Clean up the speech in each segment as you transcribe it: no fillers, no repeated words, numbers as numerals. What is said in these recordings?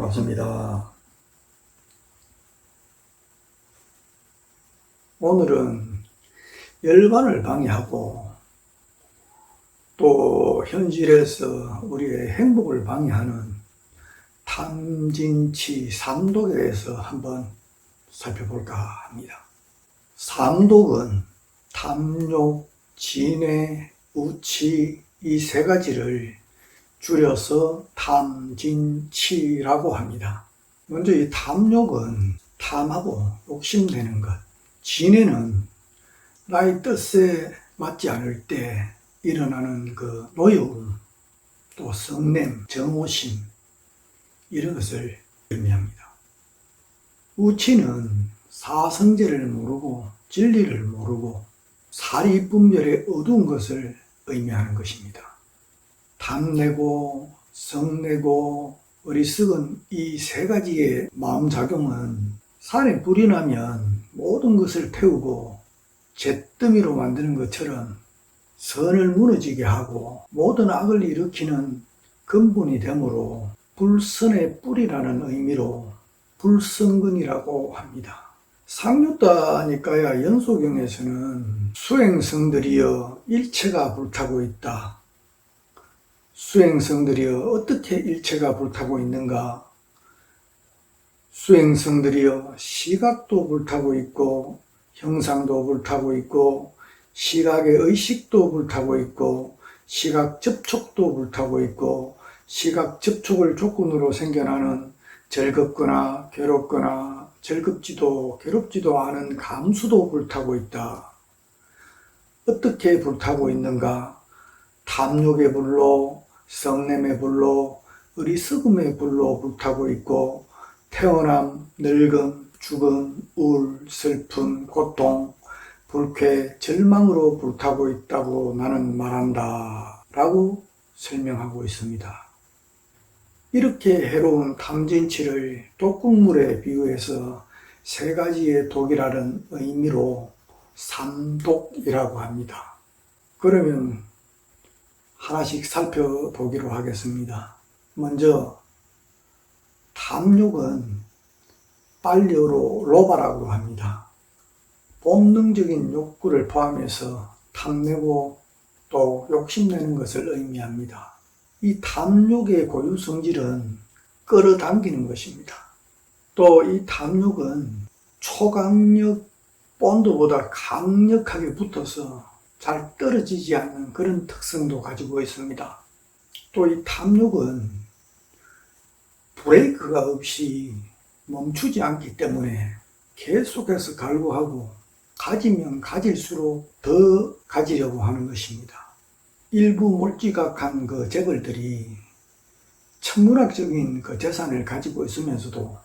반갑습니다. 오늘은 혈관을 방해하고 또 현실에서 우리의 행복을 방해하는 탐진치 삼독에 대해서 한번 살펴볼까 합니다. 삼독은 탐욕, 진해, 우치 이 세 가지를 줄여서 탐진치라고 합니다. 먼저 이 탐욕은 탐하고 욕심내는 것, 진해는 나의 뜻에 맞지 않을 때 일어나는 그 노여움, 또 성냄, 정오심 이런 것을 의미합니다. 우치는 사성제를 모르고 진리를 모르고 사리분별의 어두운 것을 의미하는 것입니다. 탐내고 성내고 어리석은 이 세 가지의 마음작용은 산에 불이 나면 모든 것을 태우고 잿더미로 만드는 것처럼 선을 무너지게 하고 모든 악을 일으키는 근본이 되므로 불선의 뿌리라는 의미로 불성근이라고 합니다. 상류다니까야 연소경에서는 수행성들이여 일체가 불타고 있다. 수행성들이여 어떻게 일체가 불타고 있는가? 수행성들이여 시각도 불타고 있고 형상도 불타고 있고 시각의 의식도 불타고 있고 시각 접촉도 불타고 있고 시각 접촉을 조건으로 생겨나는 즐겁거나 괴롭거나 즐겁지도 괴롭지도 않은 감수도 불타고 있다. 어떻게 불타고 있는가? 탐욕의 불로, 성냄의 불로, 어리석음의 불로 불타고 있고 태어남, 늙음, 죽음, 우울, 슬픔, 고통, 불쾌, 절망으로 불타고 있다고 나는 말한다 라고 설명하고 있습니다. 이렇게 해로운 탐진치를 독극물에 비유해서 세 가지의 독이라는 의미로 삼독이라고 합니다. 그러면 하나씩 살펴보기로 하겠습니다. 먼저 탐욕은 빨리어로 로바라고 합니다. 본능적인 욕구를 포함해서 탐내고 또 욕심내는 것을 의미합니다. 이 탐욕의 고유 성질은 끌어당기는 것입니다. 또 이 탐욕은 초강력 본드보다 강력하게 붙어서 잘 떨어지지 않는 그런 특성도 가지고 있습니다. 또 이 탐욕은 브레이크가 없이 멈추지 않기 때문에 계속해서 갈구하고 가지면 가질수록 더 가지려고 하는 것입니다. 일부 몰지각한 그 재벌들이 천문학적인 그 재산을 가지고 있으면서도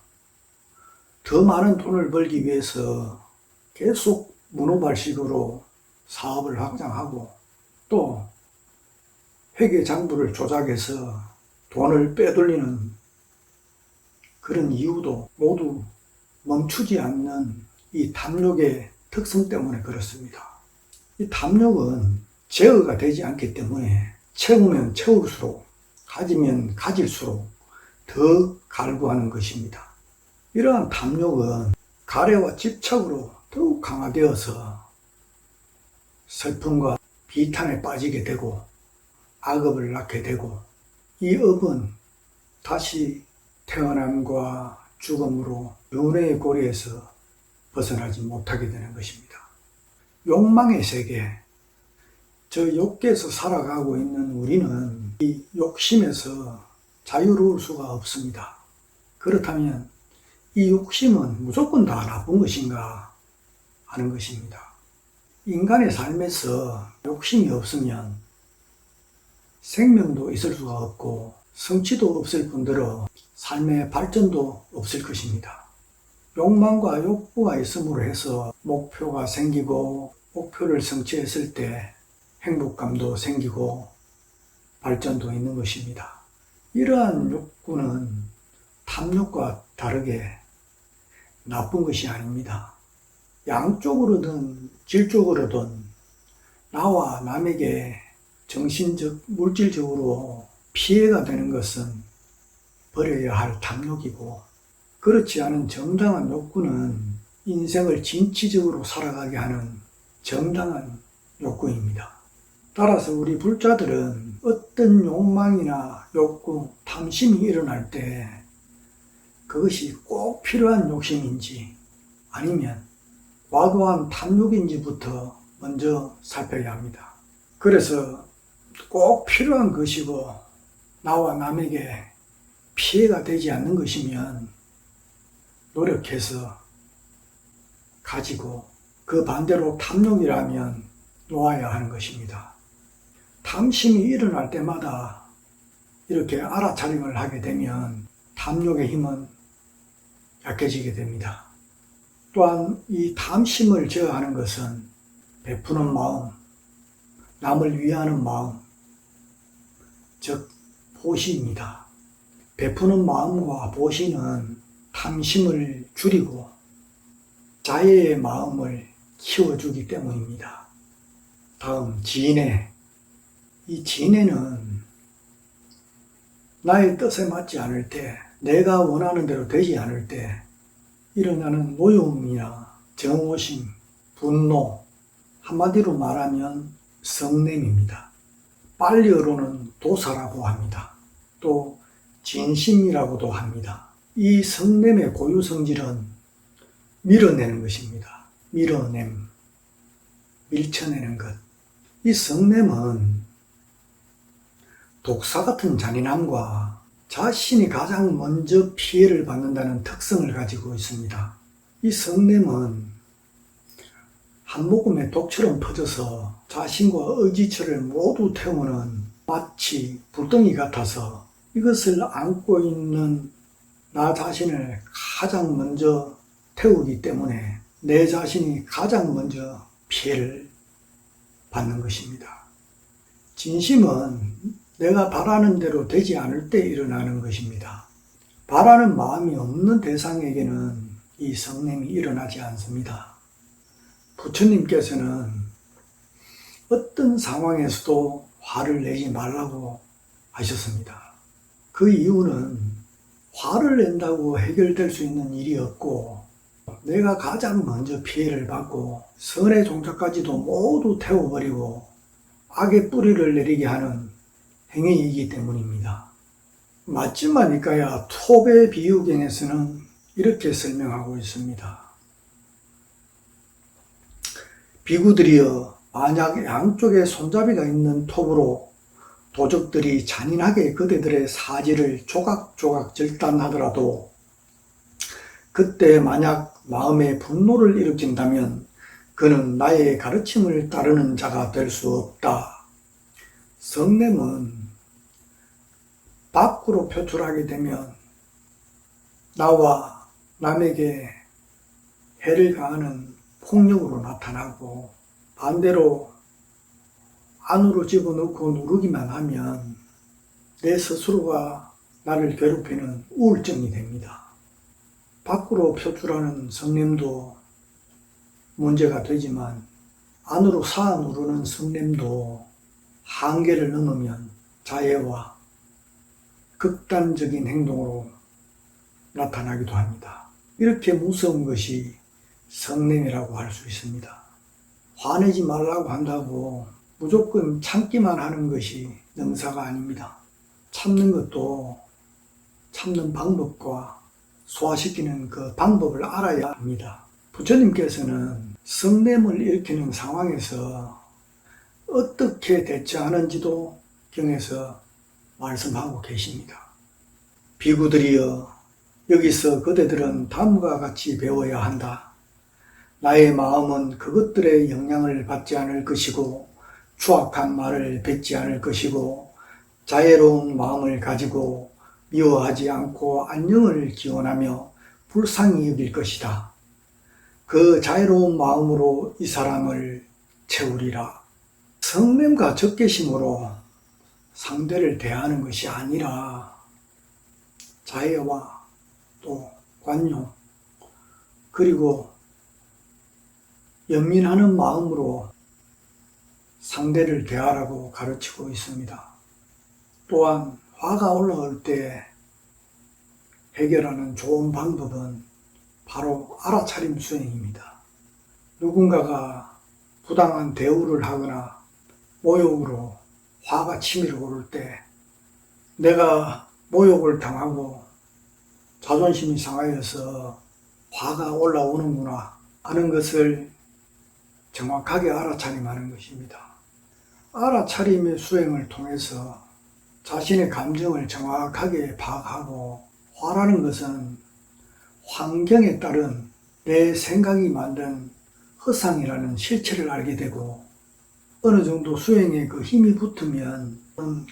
더 많은 돈을 벌기 위해서 계속 문호발식으로 사업을 확장하고 또 회계장부를 조작해서 돈을 빼돌리는 그런 이유도 모두 멈추지 않는 이 탐욕의 특성 때문에 그렇습니다. 이 탐욕은 제어가 되지 않기 때문에 채우면 채울수록 가지면 가질수록 더 갈구하는 것입니다. 이러한 탐욕은 가래와 집착으로 더욱 강화되어서 슬픔과 비탄에 빠지게 되고 악업을 낳게 되고 이 업은 다시 태어남과 죽음으로 윤회의 고리에서 벗어나지 못하게 되는 것입니다. 욕망의 세계, 저 욕계에서 살아가고 있는 우리는 이 욕심에서 자유로울 수가 없습니다. 그렇다면 이 욕심은 무조건 다 나쁜 것인가 하는 것입니다. 인간의 삶에서 욕심이 없으면 생명도 있을 수가 없고 성취도 없을 뿐더러 삶의 발전도 없을 것입니다. 욕망과 욕구가 있음으로 해서 목표가 생기고 목표를 성취했을 때 행복감도 생기고 발전도 있는 것입니다. 이러한 욕구는 탐욕과 다르게 나쁜 것이 아닙니다. 양쪽으로든 질적으로든 나와 남에게 정신적, 물질적으로 피해가 되는 것은 버려야 할 탐욕이고, 그렇지 않은 정당한 욕구는 인생을 진취적으로 살아가게 하는 정당한 욕구입니다. 따라서 우리 불자들은 어떤 욕망이나 욕구, 탐심이 일어날 때 그것이 꼭 필요한 욕심인지 아니면 과도한 탐욕인지부터 먼저 살펴야 합니다. 그래서 꼭 필요한 것이고 나와 남에게 피해가 되지 않는 것이면 노력해서 가지고, 그 반대로 탐욕이라면 놓아야 하는 것입니다. 탐심이 일어날 때마다 이렇게 알아차림을 하게 되면 탐욕의 힘은 약해지게 됩니다. 또한 이 탐심을 제어하는 것은 베푸는 마음, 남을 위하는 마음, 즉 보시입니다. 베푸는 마음과 보시는 탐심을 줄이고 자애의 마음을 키워주기 때문입니다. 다음, 진애. 이 진애는 나의 뜻에 맞지 않을 때, 내가 원하는 대로 되지 않을 때 일어나는 노여움이나 정오심, 분노, 한마디로 말하면 성냄입니다. 빨리어로는 도사라고 합니다. 또 진심이라고도 합니다. 이 성냄의 고유 성질은 밀어내는 것입니다. 밀어냄, 밀쳐내는 것. 이 성냄은 독사 같은 잔인함과 자신이 가장 먼저 피해를 받는다는 특성을 가지고 있습니다. 이 성냄은 한 모금의 독처럼 퍼져서 자신과 의지처를 모두 태우는 마치 불덩이 같아서 이것을 안고 있는 나 자신을 가장 먼저 태우기 때문에 내 자신이 가장 먼저 피해를 받는 것입니다. 진심은 내가 바라는 대로 되지 않을 때 일어나는 것입니다. 바라는 마음이 없는 대상에게는 이 성냄이 일어나지 않습니다. 부처님께서는 어떤 상황에서도 화를 내지 말라고 하셨습니다. 그 이유는 화를 낸다고 해결될 수 있는 일이 없고 내가 가장 먼저 피해를 받고 선의 종자까지도 모두 태워버리고 악의 뿌리를 내리게 하는 행위이기 때문입니다. 맞지만 이까야 톱의 비유경에서는 이렇게 설명하고 있습니다. 비구들이여, 만약 양쪽에 손잡이가 있는 톱으로 도적들이 잔인하게 그대들의 사지를 조각조각 절단하더라도 그때 만약 마음에 분노를 일으킨다면 그는 나의 가르침을 따르는 자가 될 수 없다. 성냄은 밖으로 표출하게 되면 나와 남에게 해를 가하는 폭력으로 나타나고, 반대로 안으로 집어넣고 누르기만 하면 내 스스로가 나를 괴롭히는 우울증이 됩니다. 밖으로 표출하는 성냄도 문제가 되지만 안으로 쌓아 누르는 성냄도 한계를 넘으면 자해와 극단적인 행동으로 나타나기도 합니다. 이렇게 무서운 것이 성냄이라고 할 수 있습니다. 화내지 말라고 한다고 무조건 참기만 하는 것이 능사가 아닙니다. 참는 것도 참는 방법과 소화시키는 그 방법을 알아야 합니다. 부처님께서는 성냄을 일으키는 상황에서 어떻게 대처하는지도 경에서 말씀하고 계십니다. 비구들이여, 여기서 그대들은 다음과 같이 배워야 한다. 나의 마음은 그것들의 영향을 받지 않을 것이고 추악한 말을 뱉지 않을 것이고 자애로운 마음을 가지고 미워하지 않고 안녕을 기원하며 불쌍히 여길 것이다. 그 자애로운 마음으로 이 사람을 채우리라. 성냄과 적개심으로 상대를 대하는 것이 아니라 자애와 또 관용, 그리고 연민하는 마음으로 상대를 대하라고 가르치고 있습니다. 또한 화가 올라올 때 해결하는 좋은 방법은 바로 알아차림 수행입니다. 누군가가 부당한 대우를 하거나 모욕으로 화가 치밀어 오를 때 내가 모욕을 당하고 자존심이 상하여서 화가 올라오는구나 하는 것을 정확하게 알아차림하는 것입니다. 알아차림의 수행을 통해서 자신의 감정을 정확하게 파악하고 화라는 것은 환경에 따른 내 생각이 만든 허상이라는 실체를 알게 되고 어느 정도 수행에 그 힘이 붙으면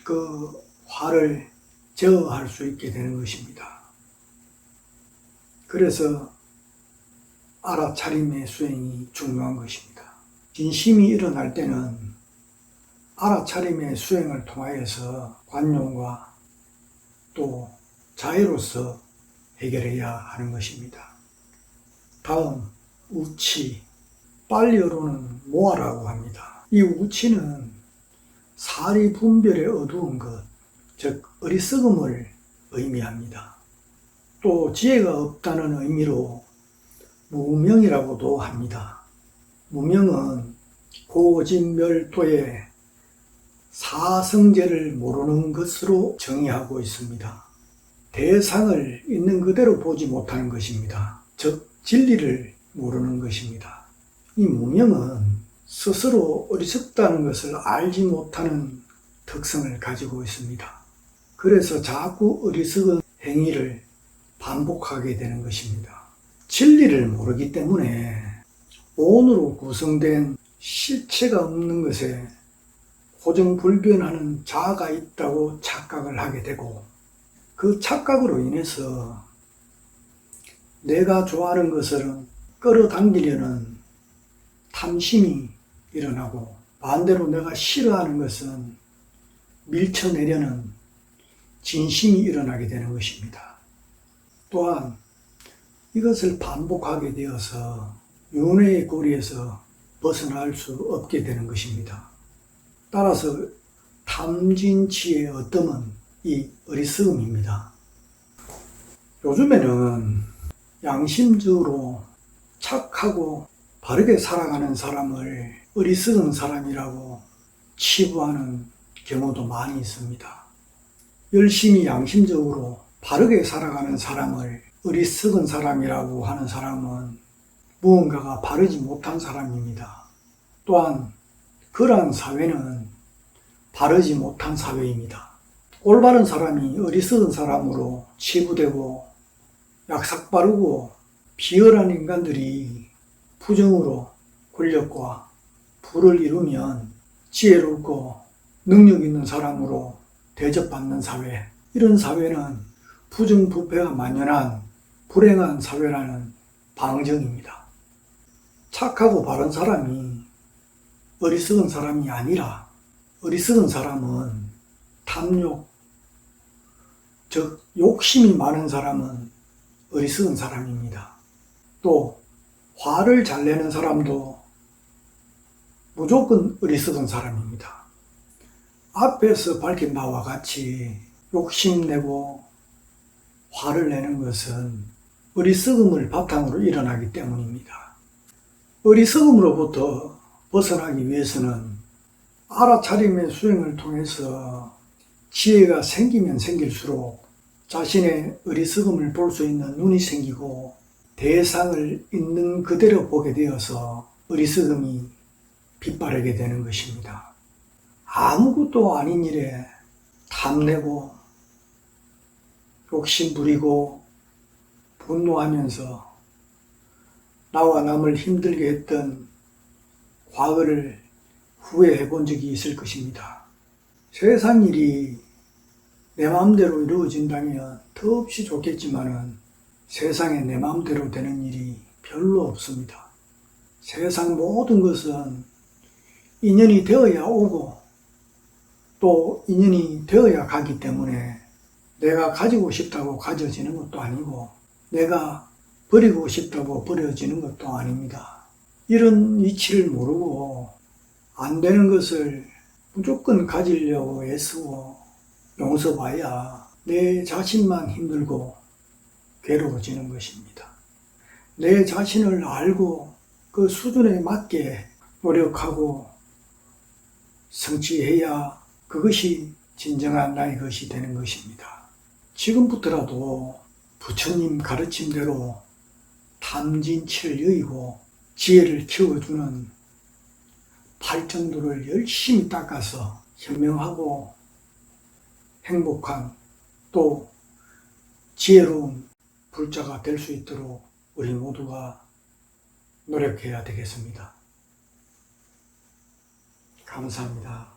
그 화를 제어할 수 있게 되는 것입니다. 그래서 알아차림의 수행이 중요한 것입니다. 진심이 일어날 때는 알아차림의 수행을 통하여서 관용과 또 자애로서 해결해야 하는 것입니다. 다음, 우치. 빨리어로는 모아라고 합니다. 이 우치는 사리 분별의 어두운 것, 즉 어리석음을 의미합니다. 또 지혜가 없다는 의미로 무명이라고도 합니다. 무명은 고진멸도의 사성제를 모르는 것으로 정의하고 있습니다. 대상을 있는 그대로 보지 못하는 것입니다. 즉 진리를 모르는 것입니다. 이 무명은 스스로 어리석다는 것을 알지 못하는 특성을 가지고 있습니다. 그래서 자꾸 어리석은 행위를 반복하게 되는 것입니다. 진리를 모르기 때문에 오으로 구성된 실체가 없는 것에 고정불변하는 자아가 있다고 착각을 하게 되고 그 착각으로 인해서 내가 좋아하는 것을 끌어당기려는 탐심이 일어나고 반대로 내가 싫어하는 것은 밀쳐내려는 진심이 일어나게 되는 것입니다. 또한 이것을 반복하게 되어서 윤회의 고리에서 벗어날 수 없게 되는 것입니다. 따라서 탐진치의 어뜸은 이 어리석음입니다. 요즘에는 양심적으로 착하고 바르게 살아가는 사람을 어리석은 사람이라고 치부하는 경우도 많이 있습니다. 열심히 양심적으로 바르게 살아가는 사람을 어리석은 사람이라고 하는 사람은 무언가가 바르지 못한 사람입니다. 또한 그러한 사회는 바르지 못한 사회입니다. 올바른 사람이 어리석은 사람으로 치부되고 약삭빠르고 비열한 인간들이 부정으로 권력과 부를 이루면 지혜롭고 능력 있는 사람으로 대접받는 사회, 이런 사회는 부정부패가 만연한 불행한 사회라는 방증입니다. 착하고 바른 사람이 어리석은 사람이 아니라 어리석은 사람은 탐욕, 즉 욕심이 많은 사람은 어리석은 사람입니다. 또 화를 잘 내는 사람도 무조건 어리석은 사람입니다. 앞에서 밝힌 바와 같이 욕심내고 화를 내는 것은 어리석음을 바탕으로 일어나기 때문입니다. 어리석음으로부터 벗어나기 위해서는 알아차림의 수행을 통해서 지혜가 생기면 생길수록 자신의 어리석음을 볼 수 있는 눈이 생기고 대상을 있는 그대로 보게 되어서 어리석음이 빛바라게 되는 것입니다. 아무것도 아닌 일에 탐내고 욕심 부리고 분노하면서 나와 남을 힘들게 했던 과거를 후회해 본 적이 있을 것입니다. 세상 일이 내 마음대로 이루어진다면 더없이 좋겠지만은 세상에 내 마음대로 되는 일이 별로 없습니다. 세상 모든 것은 인연이 되어야 오고 또 인연이 되어야 가기 때문에 내가 가지고 싶다고 가져지는 것도 아니고 내가 버리고 싶다고 버려지는 것도 아닙니다. 이런 이치를 모르고 안 되는 것을 무조건 가지려고 애쓰고 용서봐야 내 자신만 힘들고 괴로워지는 것입니다. 내 자신을 알고 그 수준에 맞게 노력하고 성취해야 그것이 진정한 나의 것이 되는 것입니다. 지금부터라도 부처님 가르침대로 탐진치를 여의고 지혜를 키워주는 팔전도를 열심히 닦아서 현명하고 행복한 또 지혜로운 불자가 될 수 있도록 우리 모두가 노력해야 되겠습니다. 감사합니다.